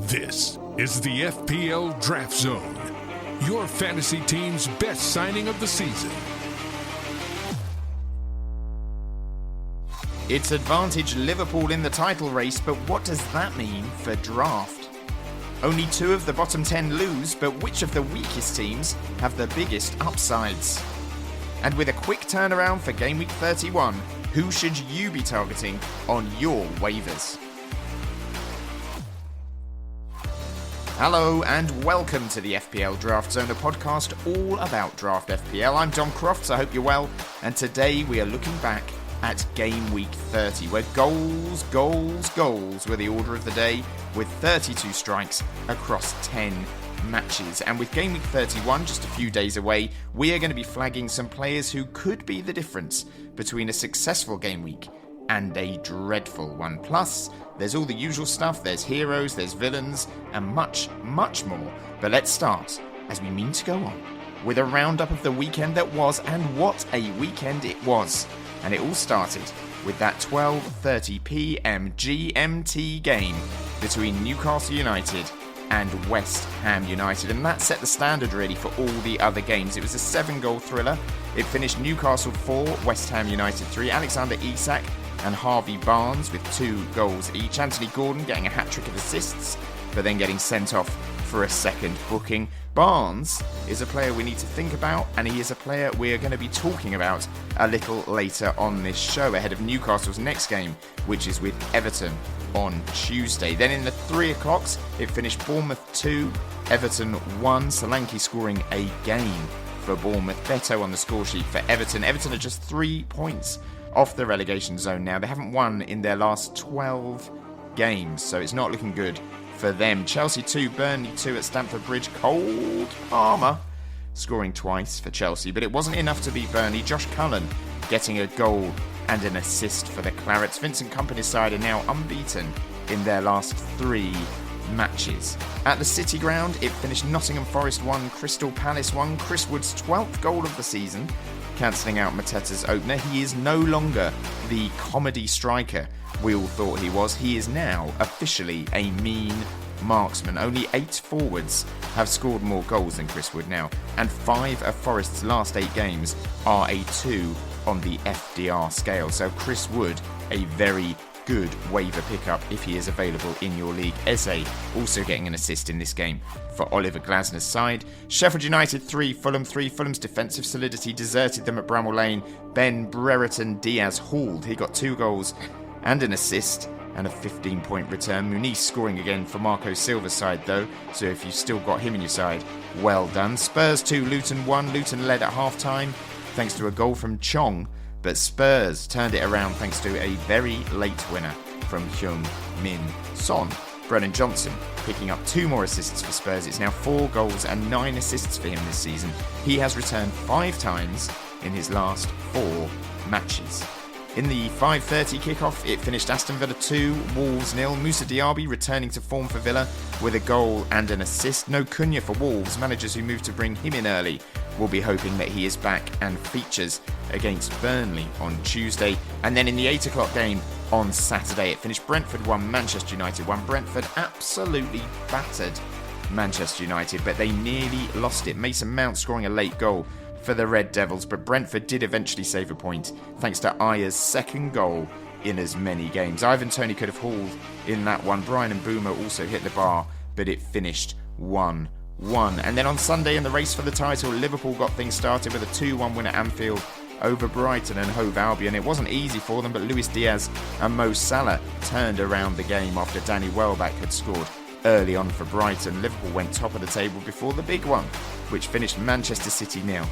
This is the FPL Draft Zone, your fantasy team's best signing of the season. It's advantage Liverpool in the title race, but what does that mean for draft? Only 2 of the bottom 10 lose, but which of the weakest teams have the biggest upsides? And with a quick turnaround for Gameweek 31, who should you be targeting on your waivers? Hello and welcome to the FPL Draft Zone, a podcast all about Draft FPL. I'm Dom Crofts, I hope you're well, and today we are looking back at Game Week 30, where goals were the order of the day, with 32 strikes across 10 matches. And with Game Week 31 just a few days away, we are going to be flagging some players who could be the difference between a successful game week and a dreadful one. Plus, there's all the usual stuff, there's heroes, there's villains, and much more. But let's start, as we mean to go on, with a roundup of the weekend that was, and what a weekend it was. And it all started with that 12:30 PM GMT game between Newcastle United and West Ham United, and that set the standard really for all the other games. It was a 7-goal thriller. It finished Newcastle 4, West Ham United 3. Alexander Isak and Harvey Barnes with 2 goals each. Anthony Gordon getting a hat-trick of assists, but then getting sent off for a second booking. Barnes is a player we need to think about, and he is a player we're going to be talking about a little later on this show, ahead of Newcastle's next game, which is with Everton on Tuesday. Then in the 3 o'clocks, it finished Bournemouth 2, Everton 1, Solanke scoring again for Bournemouth. Beto on the score sheet for Everton. Everton are just 3 points off the relegation zone now. They haven't won in their last 12 games, so it's not looking good for them. Chelsea 2, Burnley 2 at Stamford Bridge. Cole Palmer scoring twice for Chelsea, but it wasn't enough to beat Burnley. Josh Cullen getting a goal and an assist for the Clarets. Vincent Kompany's side are now unbeaten in their last 3 matches. At the City Ground, it finished Nottingham Forest 1, Crystal Palace 1. Chris Wood's 12th goal of the season, cancelling out Mateta's opener. He is no longer the comedy striker we all thought he was. He is now officially a mean marksman. Only 8 forwards have scored more goals than Chris Wood now, and 5 of Forest's last 8 games are a 2 on the FDR scale. So Chris Wood, a very good waiver pickup if he is available in your league. Eze also getting an assist in this game for Oliver Glasner's side. Sheffield United 3, Fulham 3. Fulham's defensive solidity deserted them at Bramall Lane. Ben Brereton Diaz hauled. He got 2 goals and an assist and a 15-point return. Muniz scoring again for Marco Silva's side though, so if you've still got him in your side, well done. Spurs 2, Luton 1. Luton led at half-time thanks to a goal from Chong, but Spurs turned it around thanks to a very late winner from Heung-min Son. Brennan Johnson picking up 2 more assists for Spurs. It's now 4 goals and 9 assists for him this season. He has returned 5 times in his last 4 matches. In the 5:30 kickoff, it finished Aston Villa 2, Wolves 0. Moussa Diaby returning to form for Villa with a goal and an assist. No Cunha for Wolves. Managers who moved to bring him in early will be hoping that he is back and features against Burnley on Tuesday. And then in the 8 o'clock game on Saturday, it finished Brentford 1, Manchester United 1. Brentford absolutely battered Manchester United, but they nearly lost it. Mason Mount scoring a late goal for the Red Devils, but Brentford did eventually save a point thanks to Aya's 2nd goal in as many games. Ivan Toney could have hauled in that one. Brian and Boomer also hit the bar, but it finished 1-1. And then on Sunday in the race for the title, Liverpool got things started with a 2-1 win at Anfield over Brighton and Hove Albion. It wasn't easy for them, but Luis Diaz and Mo Salah turned around the game after Danny Welbeck had scored early on for Brighton. Liverpool went top of the table before the big one, which finished Manchester City 0,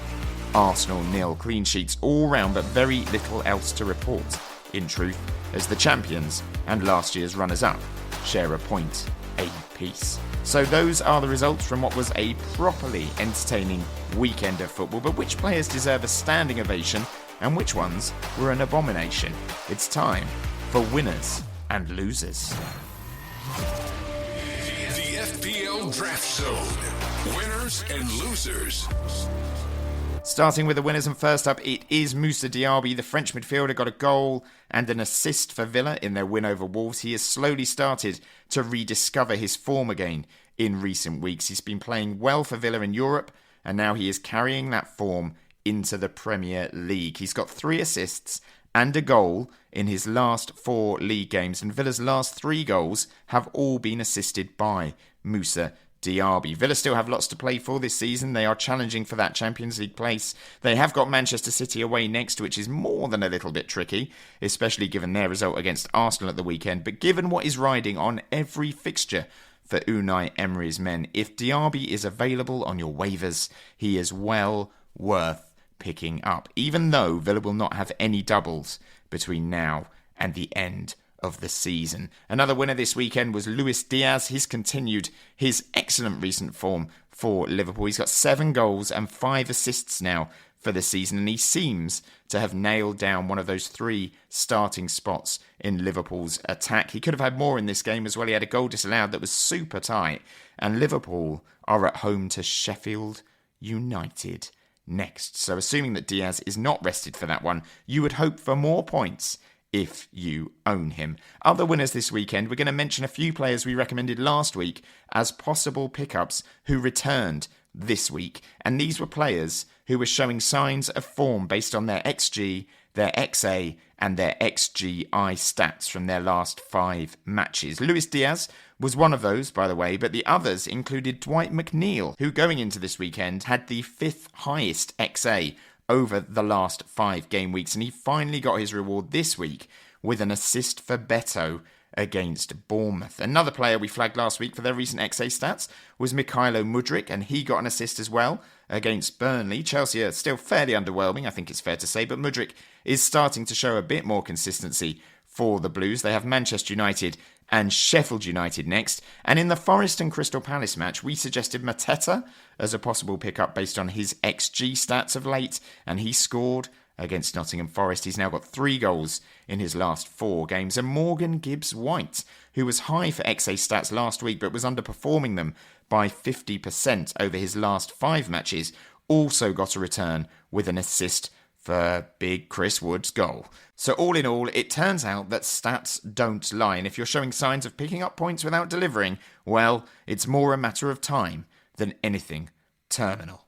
Arsenal 0. Clean sheets all round, but very little else to report, in truth, as the champions and last year's runners-up share a point apiece. So those are the results from what was a properly entertaining weekend of football. But which players deserve a standing ovation and which ones were an abomination? It's time for winners and losers. The FPL Draft Zone. Winners and losers. Starting with the winners, and first up, it is Moussa Diaby. The French midfielder got a goal and an assist for Villa in their win over Wolves. He has slowly started to rediscover his form again in recent weeks. He's been playing well for Villa in Europe, and now he is carrying that form into the Premier League. He's got 3 assists and a goal in his last 4 league games, and Villa's last 3 goals have all been assisted by Moussa Diaby. Villa still have lots to play for this season. They are challenging for that Champions League place. They have got Manchester City away next, which is more than a little bit tricky, especially given their result against Arsenal at the weekend. But given what is riding on every fixture for Unai Emery's men, if Diaby is available on your waivers, he is well worth picking up, even though Villa will not have any doubles between now and the end of the season. Another winner this weekend was Luis Diaz. He's continued his excellent recent form for Liverpool. He's got 7 goals and 5 assists now for the season, and he seems to have nailed down one of those 3 starting spots in Liverpool's attack. He could have had more in this game as well. He had a goal disallowed that was super tight, and Liverpool are at home to Sheffield United next. So assuming that Diaz is not rested for that one, you would hope for more points if you own him. Other winners this weekend, we're going to mention a few players we recommended last week as possible pickups who returned this week. And these were players who were showing signs of form based on their XG, their XA and their XGI stats from their last 5 matches. Luis Diaz was one of those, by the way, but the others included Dwight McNeil, who going into this weekend had the 5th highest XA over the last 5 game weeks, and he finally got his reward this week with an assist for Beto against Bournemouth. Another player we flagged last week for their recent XA stats was Mykhailo Mudryk, and he got an assist as well against Burnley. Chelsea are still fairly underwhelming, I think it's fair to say, but Mudryk is starting to show a bit more consistency for the Blues. They have Manchester United and Sheffield United next. And in the Forest and Crystal Palace match, we suggested Mateta as a possible pickup based on his XG stats of late, and he scored against Nottingham Forest. He's now got 3 goals in his last 4 games. And Morgan Gibbs-White, who was high for XA stats last week but was underperforming them by 50% over his last 5 matches, also got a return with an assist for big Chris Wood's goal. So all in all, it turns out that stats don't lie, and if you're showing signs of picking up points without delivering, well, it's more a matter of time than anything terminal.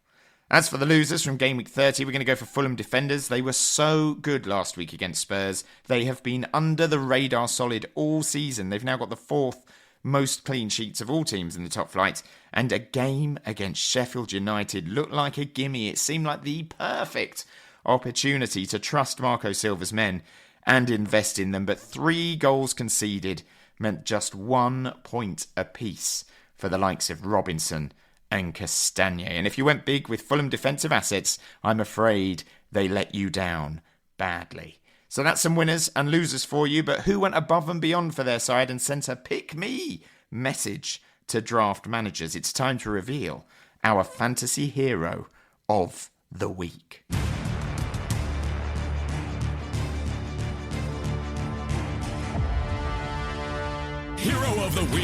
As for the losers from Gameweek 30, we're going to go for Fulham defenders. They were so good last week against Spurs. They have been under the radar solid all season. They've now got the 4th most clean sheets of all teams in the top flight, and a game against Sheffield United looked like a gimme. It seemed like the perfect opportunity to trust Marco Silva's men and invest in them, but 3 goals conceded meant just 1 point apiece for the likes of Robinson and Castagne. And if you went big with Fulham defensive assets, I'm afraid they let you down badly. So that's some winners and losers for you, but who went above and beyond for their side and sent a pick me message to draft managers? It's time to reveal our fantasy hero of the week. Hero of the Week.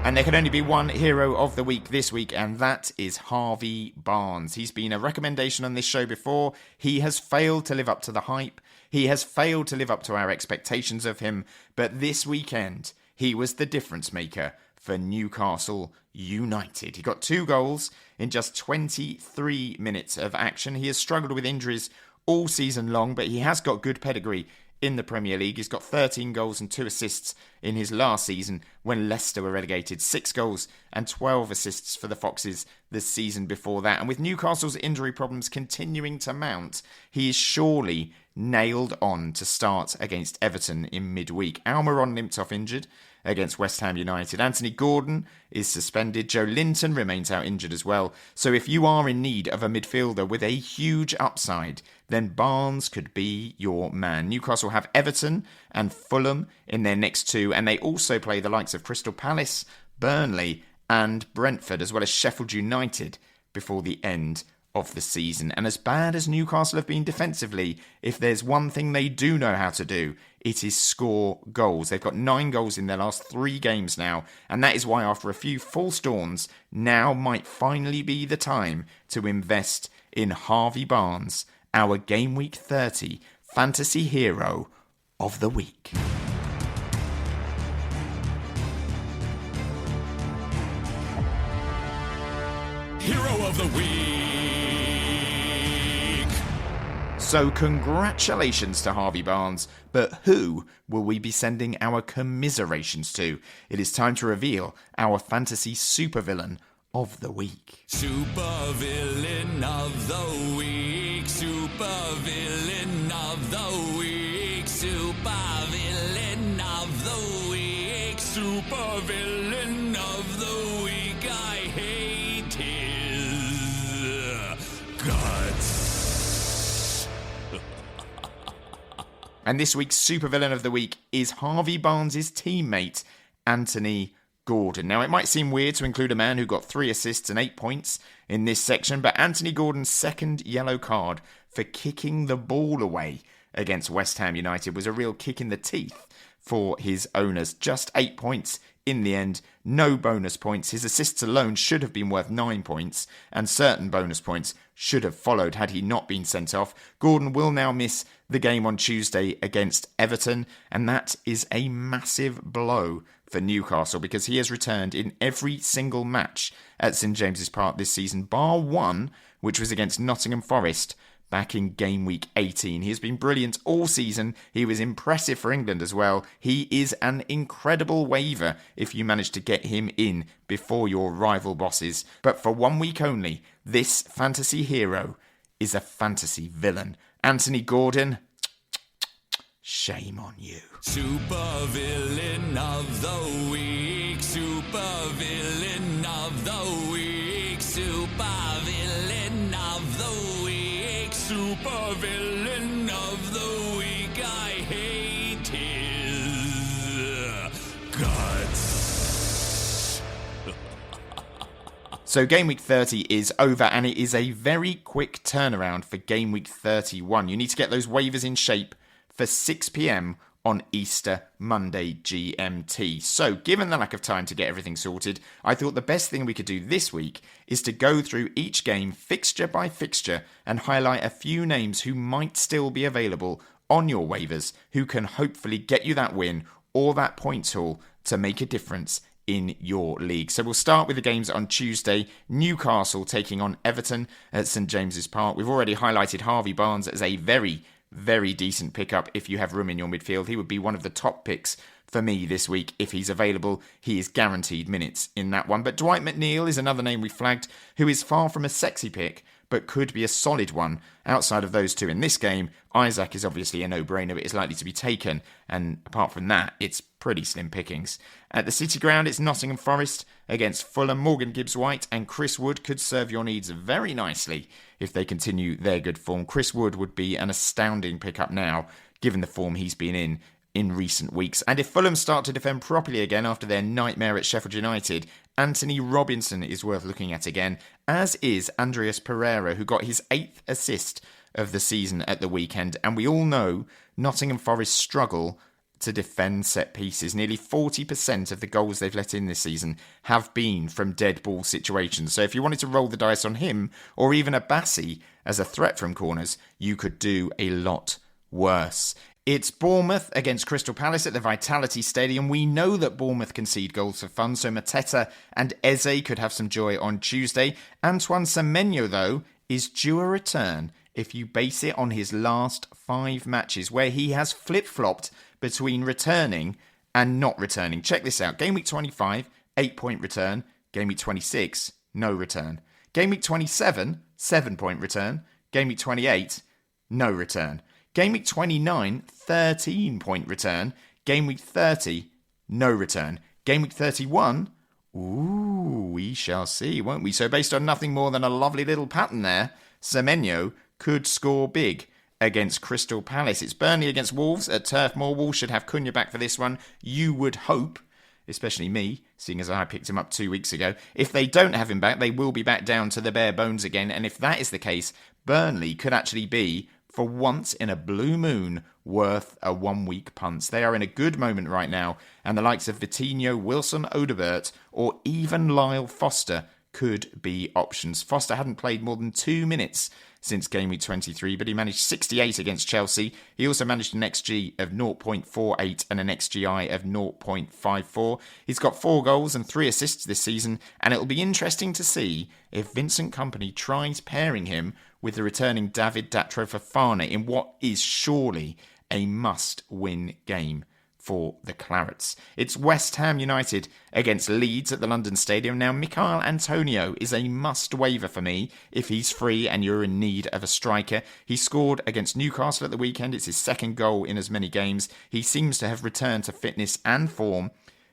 And there can only be one Hero of the Week this week, and that is Harvey Barnes. He's been a recommendation on this show before. He has failed to live up to the hype. He has failed to live up to our expectations of him. But this weekend, he was the difference maker for Newcastle United. He got 2 goals in just 23 minutes of action. He has struggled with injuries all season long, but he has got good pedigree in the Premier League. He's got 13 goals and 2 assists in his last season when Leicester were relegated. 6 goals and 12 assists for the Foxes the season before that. And with Newcastle's injury problems continuing to mount, he is surely nailed on to start against Everton in midweek. Almiron limped off injured against West Ham United. Anthony Gordon is suspended. Joe Linton remains out injured as well. So if you are in need of a midfielder with a huge upside, then Barnes could be your man. Newcastle have Everton and Fulham in their next 2, and they also play the likes of Crystal Palace, Burnley and Brentford, as well as Sheffield United before the end of the season. And as bad as Newcastle have been defensively, if there's one thing they do know how to do, it is score goals. They've got 9 goals in their last 3 games now, and that is why after a few false dawns, now might finally be the time to invest in Harvey Barnes, our Game Week 30 Fantasy Hero of the Week. Hero of the Week. So congratulations to Harvey Barnes, but who will we be sending our commiserations to? It is time to reveal our fantasy supervillain of the week. Supervillain of the week, supervillain of the week, supervillain of the week, supervillain of the week. I hate his guts. And this week's supervillain of the week is Harvey Barnes' teammate, Anthony Gordon. Now, it might seem weird to include a man who got 3 assists and 8 points in this section, but Anthony Gordon's second yellow card for kicking the ball away against West Ham United was a real kick in the teeth for his owners. Just 8 points in the end, no bonus points. His assists alone should have been worth 9 points, and certain bonus points should have followed had he not been sent off. Gordon will now miss the game on Tuesday against Everton, and that is a massive blow for Newcastle because he has returned in every single match at St James's Park this season, bar one, which was against Nottingham Forest back in game week 18. He has been brilliant all season. He was impressive for England as well. He is an incredible waiver if you manage to get him in before your rival bosses. But for 1 week only, this fantasy hero is a fantasy villain. Anthony Gordon, shame on you. Supervillain of the week, supervillain of the week, supervillain of the week, supervillain of the week. I hate his guts. So Game Week 30 is over, and it is a very quick turnaround for Game Week 31. You need to get those waivers in shape for 6 p.m. on Easter Monday GMT. So, given the lack of time to get everything sorted, I thought the best thing we could do this week is to go through each game fixture by fixture and highlight a few names who might still be available on your waivers, who can hopefully get you that win or that points haul to make a difference in your league. So we'll start with the games on Tuesday. Newcastle taking on Everton at St James's Park. We've already highlighted Harvey Barnes as a very decent pickup if you have room in your midfield. He would be one of the top picks for me this week if he's available. He is guaranteed minutes in that one. But Dwight McNeil is another name we flagged who is far from a sexy pick but could be a solid one outside of those two in this game. Isaac is obviously a no-brainer, but is likely to be taken, and apart from that, it's pretty slim pickings. At the City Ground, it's Nottingham Forest against Fulham. Morgan Gibbs-White and Chris Wood could serve your needs very nicely if they continue their good form. Chris Wood would be an astounding pickup now, given the form he's been in recent weeks. And if Fulham start to defend properly again after their nightmare at Sheffield United, Anthony Robinson is worth looking at again, as is Andreas Pereira, who got his 8th assist of the season at the weekend. And we all know Nottingham Forest struggle to defend set pieces. Nearly 40% of the goals they've let in this season have been from dead ball situations. So if you wanted to roll the dice on him, or even a Bassi as a threat from corners, you could do a lot worse. It's Bournemouth against Crystal Palace at the Vitality Stadium. We know that Bournemouth concede goals for fun, so Mateta and Eze could have some joy on Tuesday. Antoine Semenyo, though, is due a return if you base it on his last 5 matches, where he has flip-flopped between returning and not returning. Check this out. Game week 25, 8-point return. Game week 26, no return. Game week 27, 7-point return. Game week 28, no return. Game week 29, 13-point return. Game week 30, no return. Game week 31, we shall see, won't we? So based on nothing more than a lovely little pattern there, Semenyo could score big against Crystal Palace. It's Burnley against Wolves at Turf Moor. Wolves should have Cunha back for this one, you would hope. especially me, seeing as I picked him up 2 weeks ago. If they don't have him back, they will be back down to the bare bones again. And if that is the case, Burnley could actually be, for once in a blue moon, worth a 1 week punt. They are in a good moment right now, and the likes of Vitinho, Wilson, Odobert, or even Lyle Foster could be options. Foster hadn't played more than 2 minutes since game week 23, but he managed 68 against Chelsea. He also managed an XG of 0.48 and an XGI of 0.54. He's got 4 goals and 3 assists this season, and it'll be interesting to see if Vincent Kompany tries pairing him with the returning David Datro Fofana in what is surely a must-win game for the Clarets. It's West Ham United against Leeds at the London Stadium. Now, Michail Antonio is a must-waiver for me if he's free and you're in need of a striker. He scored against Newcastle at the weekend. It's his second goal in as many games. He seems to have returned to fitness and form,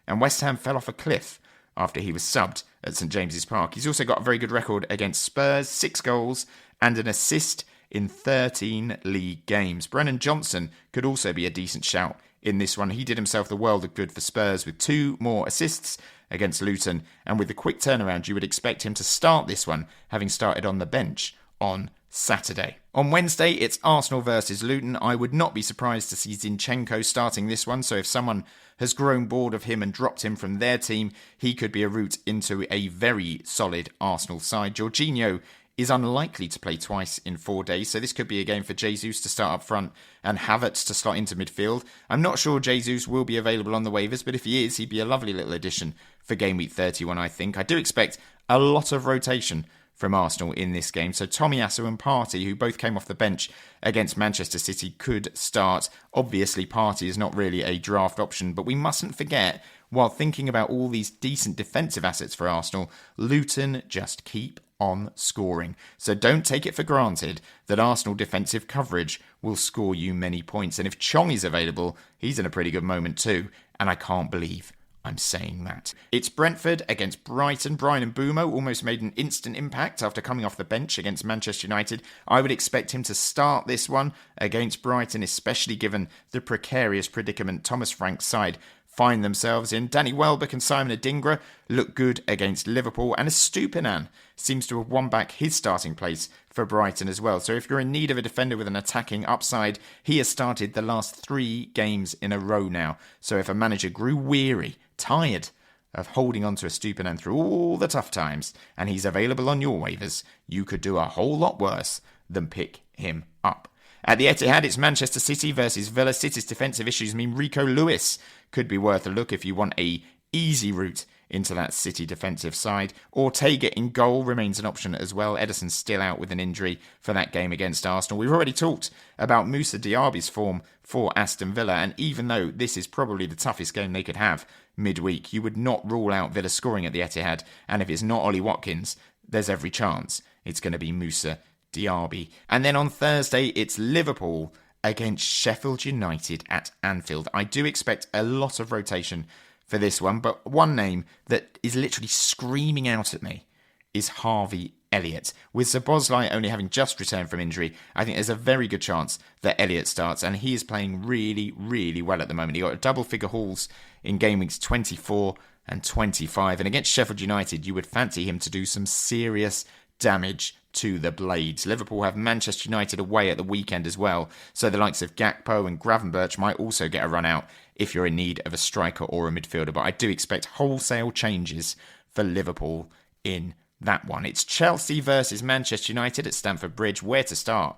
and West Ham fell off a cliff after he was subbed at St James's Park. He's also got a very good record against Spurs, 6 goals and an assist in 13 league games. Brennan Johnson could also be a decent shout in this one. He did himself the world of good for Spurs with 2 more assists against Luton, and with the quick turnaround you would expect him to start this one, having started on the bench on Saturday. On Wednesday, it's Arsenal versus Luton. I would not be surprised to see Zinchenko starting this one, so if someone has grown bored of him and dropped him from their team, he could be a route into a very solid Arsenal side. Jorginho is unlikely to play twice in 4 days, so this could be a game for Jesus to start up front and Havertz to slot into midfield. I'm not sure Jesus will be available on the waivers, but if he is, he'd be a lovely little addition for game week 31, I think. I do expect a lot of rotation from Arsenal in this game, so Tomiyasu and Partey, who both came off the bench against Manchester City, could start. Obviously, Partey is not really a draft option, but we mustn't forget, while thinking about all these decent defensive assets for Arsenal, Luton just keep on scoring. So don't take it for granted that Arsenal defensive coverage will score you many points. And if Chong is available, he's in a pretty good moment too. And I can't believe I'm saying that. It's Brentford against Brighton. Bryan Mbeumo almost made an instant impact after coming off the bench against Manchester United. I would expect him to start this one against Brighton, especially given the precarious predicament Thomas Frank's side find themselves in. Danny Welbeck and Simon Adingra look good against Liverpool, and Estupiñán seems to have won back his starting place for Brighton as well. So if you're in need of a defender with an attacking upside, he has started the last 3 games in a row now. So if a manager grew weary, tired of holding on to Estupiñán through all the tough times, and he's available on your waivers, you could do a whole lot worse than pick him up. At the Etihad, it's Manchester City versus Villa. City's defensive issues mean Rico Lewis could be worth a look if you want a easy route into that City defensive side. Ortega in goal remains an option as well. Ederson's still out with an injury for that game against Arsenal. We've already talked about Moussa Diaby's form for Aston Villa, and even though this is probably the toughest game they could have midweek, you would not rule out Villa scoring at the Etihad, and if it's not Ollie Watkins, there's every chance it's going to be Moussa Diaby. And then on Thursday, it's Liverpool against Sheffield United at Anfield. I do expect a lot of rotation for this one, but one name that is literally screaming out at me is Harvey Elliott. With Szoboszlai only having just returned from injury, I think there's a very good chance that Elliott starts, and he is playing really, really well at the moment. He got double-figure hauls in game weeks 24 and 25, and against Sheffield United, you would fancy him to do some serious damage to the Blades. Liverpool have Manchester United away at the weekend as well, so the likes of Gakpo and Gravenberch might also get a run out if you're in need of a striker or a midfielder, but I do expect wholesale changes for Liverpool in that one. It's Chelsea versus Manchester United at Stamford Bridge. Where to start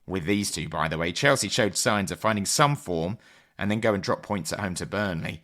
with these two, by the way? Chelsea showed signs of finding some form and then go and drop points at home to Burnley.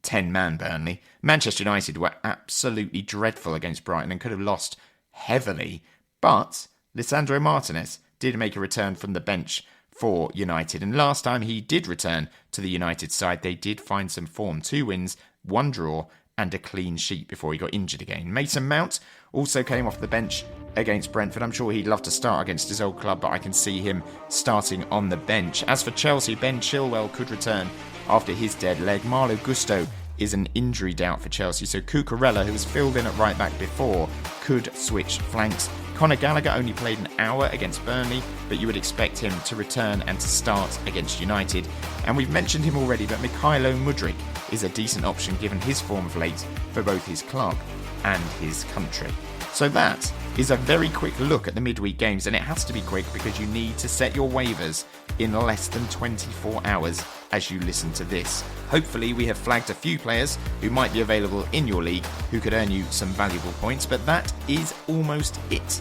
10-man Burnley. Manchester United were absolutely dreadful against Brighton and could have lost heavily, but Lisandro Martinez did make a return from the bench for United, and last time he did return to the United side, they did find some form. 2 wins, 1 draw, and a clean sheet before he got injured again. Mason Mount also came off the bench against Brentford. I'm sure he'd love to start against his old club, but I can see him starting on the bench. As for Chelsea, Ben Chilwell could return after his dead leg. Malo Gusto is an injury doubt for Chelsea, so Cucurella, who was filled in at right back before, could switch flanks. Conor Gallagher only played an hour against Burnley, but you would expect him to return and to start against United. And we've mentioned him already, but Mykhailo Mudryk is a decent option given his form of late for both his club and his country. So that is a very quick look at the midweek games, and it has to be quick because you need to set your waivers in less than 24 hours as you listen to this. Hopefully we have flagged a few players who might be available in your league who could earn you some valuable points, but that is almost it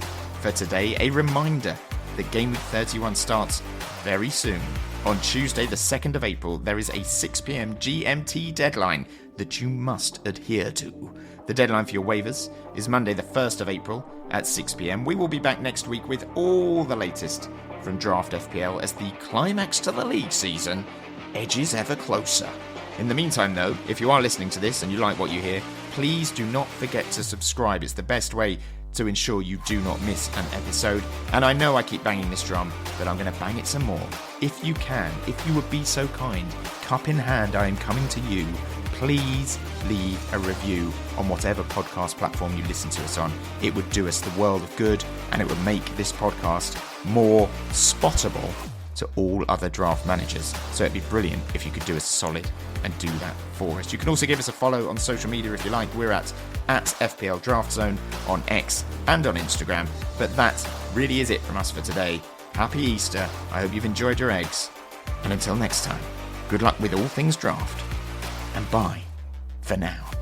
for today. A reminder that Gameweek 31 starts very soon. On Tuesday the 2nd of April there is a 6 PM GMT deadline that you must adhere to. The deadline for your waivers is Monday the 1st of April at 6 PM. We will be back next week with all the latest from Draft FPL as the climax to the league season edges ever closer. In the meantime though, if you are listening to this and you like what you hear, please do not forget to subscribe. It's the best way to ensure you do not miss an episode. And I know I keep banging this drum, but I'm going to bang it some more. If you can, if you would be so kind, cup in hand, I am coming to you. Please leave a review on whatever podcast platform you listen to us on. It would do us the world of good, and it would make this podcast more spottable to all other draft managers. So it'd be brilliant if you could do us a solid and do that for us. You can also give us a follow on social media if you like. We're at FPL Draft Zone on X and on Instagram. But that really is it from us for today. Happy Easter. I hope you've enjoyed your eggs. And until next time, good luck with all things draft. And bye for now.